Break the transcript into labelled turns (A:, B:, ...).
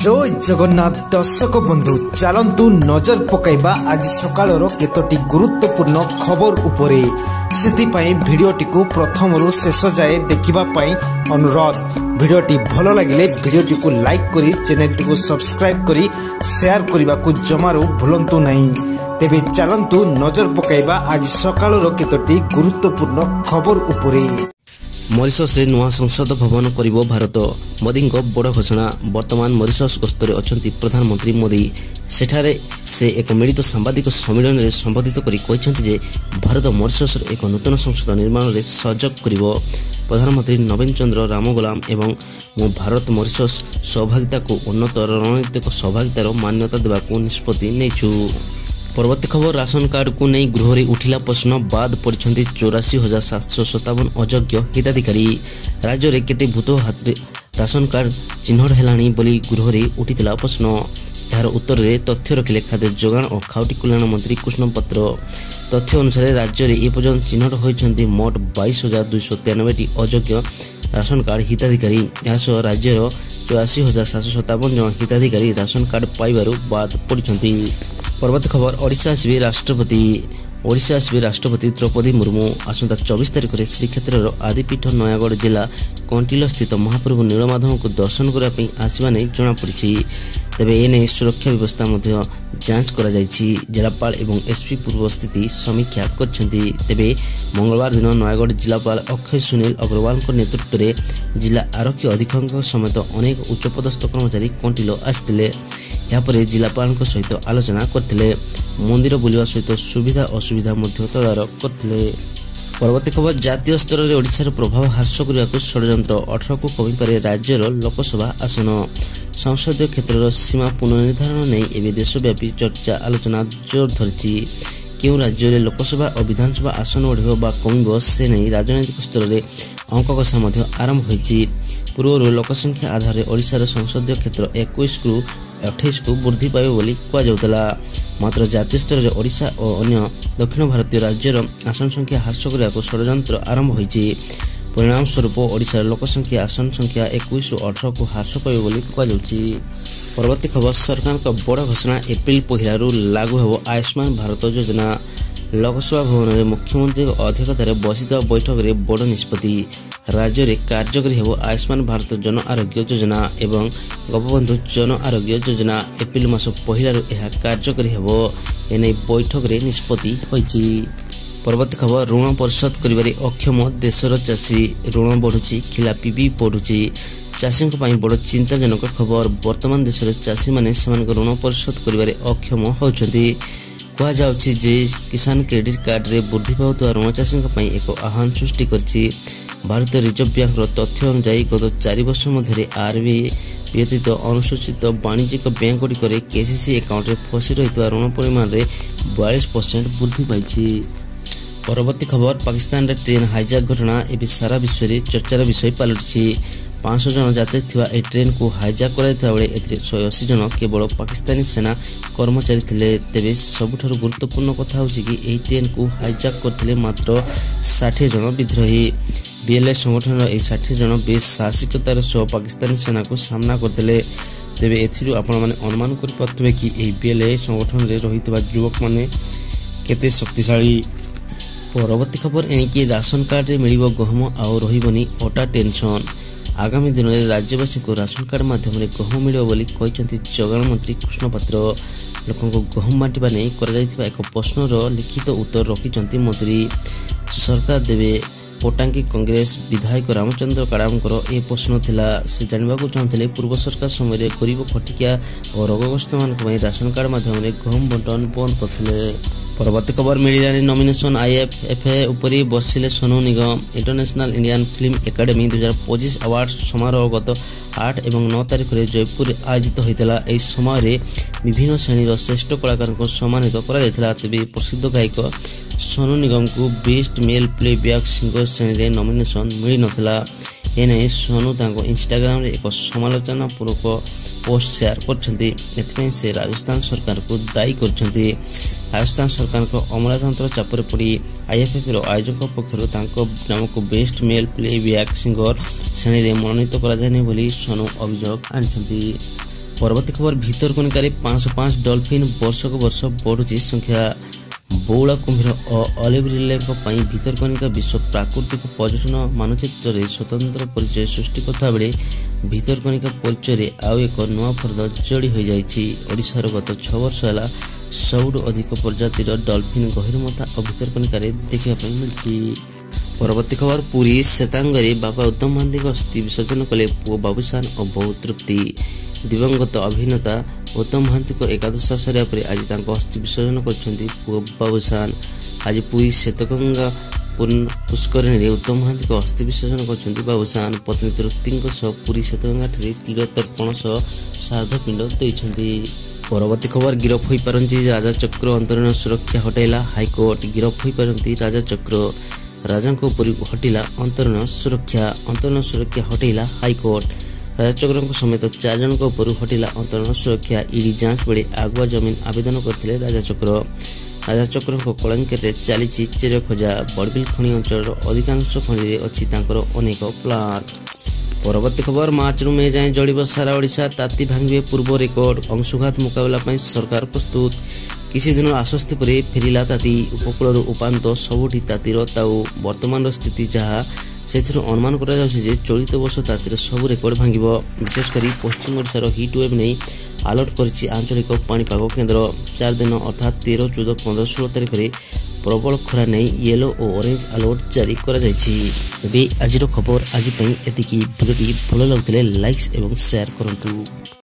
A: जय जगन्नाथ दर्शक बंधु चलतु नजर पकाइबा आज सकाळर केतोटी गुरुत्वपूर्ण खबर उपरे सेतिपाई भिडियोटी को प्रथम रु शेष जाए देखिबा पाई अनुरोध। भिडियोटी भल लगिले भिडियोटी को लाइक करी चैनल को सब्सक्राइब करी शेयर करने को जमारू भूलंतु नहीं। तेबे चलतु नजर पकाइबा आज सकाळर केतोटी गुरुत्वपूर्ण खबर उपरे।
B: मॉरिशस रे नुआ संसद भवन करिबो भारत। मोदी बड़ घोषणा। वर्तमान मॉरिशस गस्तरे अछंती प्रधानमंत्री मोदी। सेठारे से एक मिलित सांबादिक सम्मेलन रे संबोधित करी कहछंती जे भारत मॉरिशस रे एक नूतन संसद निर्माण रे सहयोग करिबो। प्रधानमंत्री नवीन चंद्र रामगोलाम एवं मो भारत मॉरिशस सहभागिता को उन्नत रणनीतिक सहभागितार मान्यता देबाकू निष्पत्ति नेछु। परवर्ती खबर राशन कार्ड को नहीं गृह में उठिला प्रश्न बाद पड़ते 84,757 अयोग्य हिताधिकारी। राज्य में केते भूत हाथ राशन कार्ड चिन्हट है बोली गृह में उठिला प्रश्न। यार उत्तर में तथ्य रखिले खाद्य जोगाण और खाउटी कल्याण मंत्री कृष्ण पत्र। तथ्य अनुसार राज्य में एपर्यंत चिन्हट होती मोट 22,293 अयोग्य राशन कार्ड हिताधिकारी। यह राज्यर 84,757 जन हिताधिकारी राशन कार्ड पाइबारु बाद पड़ते। परवर्ती खबर ओडिशा आसबे राष्ट्रपति। ओडिशा आसबे राष्ट्रपति द्रौपदी मुर्मू। आसंता 24 तारिख में श्रीक्षेत्र आदिपीठ नयागढ़ जिला कंटिल स्थित महाप्रभु नीलमाधव को दर्शन करने आसवा नहीं जमापड़ी। तेबे एने सुरक्षा व्यवस्था जांच करा जायछि। जिलापाल एवं एसपी पूर्व स्थिति समीक्षा करछन्ति। तेबे मंगलवार दिन नयागढ़ जिलापाल अक्षय सुनील अग्रवाल नेतृत्व में जिला आरक्षी अधीक्षक समेत अनेक उच्चपदस्थ कर्मचारी कंटिल आसिथिले। यापर जिलापाल सहित आलोचना करथिले। मंदिर बुलिवा सहित सुविधा असुविधा तदारख करथिले। परवर्ती खबर जातीय स्तर में ओडिशार प्रभाव ह्रास करने को षड्यंत्र। 18 को कमी पारे राज्यर लोकसभा आसन। संसदीय क्षेत्र सीमा पुनर्निर्धारण नहीं एवं देशव्यापी चर्चा आलोचना जोर धरी। क्यों राज्य में लोकसभा और विधानसभा आसन बढ़ कम से नहीं राजनैतिक स्तर में अंक कषा आरंभ होती। पूर्व लोकसंख्या आधार में ओडिशार संसदीय क्षेत्र 21 रु 28 को वृद्धि पाइब बोली कहुला। मात्र जातीय स्तर में ओडिशा और अन्य दक्षिण भारतीय राज्यर आसन संख्या ह्रास करने को षड्यंत्र आरंभ होती। परिणाम स्वरूप ओडिशार लोकसंख्या आसन संख्या 21 रु 18 को ह्रास पाइब बोली कहुछि। परवर्ती खबर सरकार का बड़ घोषणा। एप्रिल 1 रु लागू हो आयुष्मान भारत योजना। लोकसभा भवन में मुख्यमंत्री अध्यक्षतार बसिता बैठक में बड़ निष्पत्ति। राज्य में कार्यकारी हो आयुष्मान भारत जन आरोग्य योजना एवं गोपबंधु जन आरोग्य योजना। एप्रिल मास 1 रु यह कार्यकारी हो एने बैठक में निष्पत्ति होइछि। परवर्ती खबर ऋण परिशोध करिबारे अक्षम देशर चाषी। ऋण बढ़ुछि खिलापी भी बढ़ुछि। चाषी बड़ चिंताजनक खबर। वर्तमान देश में चाषी मैंने ऋण परिशोध करिबारे अक्षम होउछन्ति। कहुछि जे किसान क्रेडिट कार्ड रे वृद्धि पाउतवा ऋण चाषी एक आह्वान सृष्टि करछि। भारतीय रिजर्व बैंक तथ्य अनुसार गत 4 वर्ष मध्य आरबीआई व्यतीत अनुसूचित वाणिज्यिक बैंक गुड़िक केसीसी अकाउंट में फसी रही ऋण परिमाण में 42% वृद्धि पाई। परवर्ती खबर पाकिस्तान रे ट्रेन हाईजैक घटना एवं सारा विश्व में चर्चार विषय पलटि। 500 जन यात्री थिबा ए ट्रेन को हाईजैक कराइथा बेले एथिरे 180 जन केवल पाकिस्तानी सेना कर्मचारी थिले। तेबे सबुठारु गुरुत्वपूर्ण कथा होछि कि ए ट्रेन को हाईजैक करथिले मात्र 60 जन विद्रोही। बीएलए संगठन ए 60 जन बेस साहसिकतार सह पाकिस्तानी सेना को सामना करथिले। तेबे एथिरु आपण माने अनुमान करि पाथबे कि ए बीएलए संगठन रे रहितबा युवक माने केते शक्तिशाली। परवर्ती खबर एणिकी राशन कार्ड रे मिलिबो गहम आउ रहिबनी अटा टेंशन। आगामी दिन में राज्यवासी को राशन कार्ड माध्यम गहम मिल जोगाण मंत्री कृष्ण पत्र। लोकों को गहम बांटा नहीं एक प्रश्नर लिखित उत्तर रखिंट मंत्री। सरकार देवे पटांगी कांग्रेस विधायक रामचंद्र काड़ामकर ए प्रश्न थिला। से जानवा चाहते पूर्व सरकार समय गरीब खटिकिया और रोगग्रस्त मान राशन कार्ड माध्यम गहम बंटन बंद करते। परवर्ती खबर मिलिलानी नॉमिनेशन आईएफएफए उपरी बसिले Sonu Nigam. International Indian film academy 2025 award समारोह गत 8 एवं 9 तारिख में जयपुर आयोजित होता। यह समय विभिन्न श्रेणी श्रेष्ठ कलाकार को सम्मानित करा। तेज प्रसिद्ध गायक सोनू निगम को बेस्ट मेल प्लेबैक सिंगर श्रेणी में नॉमिनेशन मिल नथिला। एने सोनू इंस्टाग्राम रे एक समालोचना पूर्वक पोस्ट शेयर करछन्ति। से राजस्थान सरकार को दायी करछन्ति। राजस्थान सरकार को अमलातंत्र चापर पड़ी आईएफएफ आयोजक पक्षर नाम को बेस्ट मेल प्लेबैक सिंगर श्रेणी में मनोनीत करा सोनू अभियोग आनी। ପରବର୍ତ୍ତୀ ଖବର ଭିତରକନିକାରେ 505 ଡଲଫିନ୍ ବର୍ଷକୁ ବର୍ଷ ବଢୁଛି ସଂଖ୍ୟା। ବଉଳା କୁମ୍ଭୀର ଓ ଅଲିଭ୍ ରିଲେଙ୍କ ପାଇଁ ଭିତରକନିକା ବିଶ୍ୱ ପ୍ରାକୃତିକ ପର୍ଯ୍ୟଟନ ମାନଚିତ୍ରରେ ସ୍ୱତନ୍ତ୍ର ପରିଚୟ ସୃଷ୍ଟି କରୁଥିବା ବେଳେ ଭିତରକନିକା ପରିଚୟରେ ଆଉ ଏକ ନୂଆ ଫର୍ଦ୍ଦ ଯୋଡ଼ି ହୋଇଯାଇଛି। ଓଡ଼ିଶାର ଗତ 6 ବର୍ଷ ହେଲା ସବୁଠୁ ଅଧିକ ପ୍ରଜାତିର ଡଲଫିନ୍ ଗହୀରମଥା ଓ ଭିତରକନିକାରେ ଦେଖିବା ପାଇଁ ମିଳିଛି। ପରବର୍ତ୍ତୀ ଖବର ପୁରୀ ଶ୍ଵେତାଙ୍ଗରେ ବାବା ଉତ୍ତମ ମହାନ୍ତିଙ୍କ ଅସ୍ଥି ବିସର୍ଜନ କଲେ ପୁଅ ବାବୁସାନ ଓ ବହୁ ତୃପ୍ତି। ଦିବଂଗତ ଅଭିନେତା ଉତ୍ତମ ମହାନ୍ତିଙ୍କ ଏକାଦଶ ସରିବା ପରେ ଆଜି ତାଙ୍କ ଅସ୍ଥି ବିସର୍ଜନ କରିଛନ୍ତି ପୁଅ ବାବୁସାନ। ଆଜି ପୁରୀ ଶ୍ଵେତଗଙ୍ଗା ପୁଷ୍କରିଣୀରେ ଉତ୍ତମ ମହାନ୍ତିଙ୍କ ଅସ୍ଥି ବିସର୍ଜନ କରିଛନ୍ତି ବାବୁସାନ। ପତ୍ନୀ ତୃପ୍ତିଙ୍କ ସହ ପୁରୀ ଶ୍ଵେତଗଙ୍ଗାଠାରେ ତିଳ ତର୍ପଣ ସହ ଶ୍ରାଦ୍ଧ ପିଣ୍ଡ ଦେଇଛନ୍ତି। ପରବର୍ତ୍ତୀ ଖବର ଗିରଫ ହୋଇପାରନ୍ତି ରାଜାଚକ୍ର ଅନ୍ତରୀଣ ସୁରକ୍ଷା ହଟାଇଲା ହାଇକୋର୍ଟ। ଗିରଫ ହୋଇପାରନ୍ତି ରାଜାଚକ୍ର, ରାଜାଙ୍କ ଉପରକୁ ହଟିଲା ଅନ୍ତରୀଣ ସୁରକ୍ଷା ହଟାଇଲା ହାଇକୋର୍ଟ। ରାଜାଚକ୍ରଙ୍କ ସମେତ 4 ଜଣଙ୍କ ଉପରୁ ହଟିଲା ଅନ୍ତରୀଣ ସୁରକ୍ଷା। ଇଡି ଯାଞ୍ଚ ବେଳେ ଆଗୁଆ ଜମିନ ଆବେଦନ କରିଥିଲେ ରାଜାଚକ୍ରଙ୍କ କଳଙ୍କିରେ ଚାଲିଛି ଚେର ଖୋଜା। ବଡ଼ବିଲ ଖଣି ଅଞ୍ଚଳର ଅଧିକାଂଶ ଖଣିରେ ଅଛି ତାଙ୍କର ଅନେକ ପ୍ଲାନ୍। ପରବର୍ତ୍ତୀ ଖବର ମାର୍ଚ୍ଚରୁ ମେ ଯାଏଁ ଜଳିବ ସାରା ଓଡ଼ିଶା, ତାତି ଭାଙ୍ଗିବେ ପୂର୍ବ ରେକର୍ଡ। ଅଂଶୁଘାତ ମୁକାବିଲା ପାଇଁ ସରକାର ପ୍ରସ୍ତୁତ। କିଛି ଦିନ ଆଶ୍ୱସ୍ତି ପରେ ଫେରିଲା ତାତି। ଉପକୂଳରୁ ଉପାନ୍ତ ସବୁଠି ତାତିର ତାଉ। ବର୍ତ୍ତମାନର ସ୍ଥିତି ଯାହା, ସେଥିରୁ ଅନୁମାନ କରାଯାଉଛି ଯେ ଚଳିତ ବର୍ଷ ତାତିର ସବୁ ରେକର୍ଡ ଭାଙ୍ଗିବ। ବିଶେଷ କରି ପଶ୍ଚିମ ଓଡ଼ିଶାର ହିଟ୍ ୱେଭ୍ ନେଇ ଆଲର୍ଟ କରିଛି ଆଞ୍ଚଳିକ ପାଣିପାଗ କେନ୍ଦ୍ର। 4 ଦିନ ଅର୍ଥାତ୍ 13, 14, 15, 16 ତାରିଖରେ ପ୍ରବଳ ଖରା ନେଇ ୟେଲୋ ଓ ଅରେଞ୍ଜ ଆଲର୍ଟ ଜାରି କରାଯାଇଛି। ଏବେ ଆଜିର ଖବର ଆଜି ପାଇଁ ଏତିକି। ଭିଡ଼ିଓଟି ଭଲ ଲାଗୁଥିଲେ ଲାଇକ୍ସ ଏବଂ ସେୟାର କରନ୍ତୁ।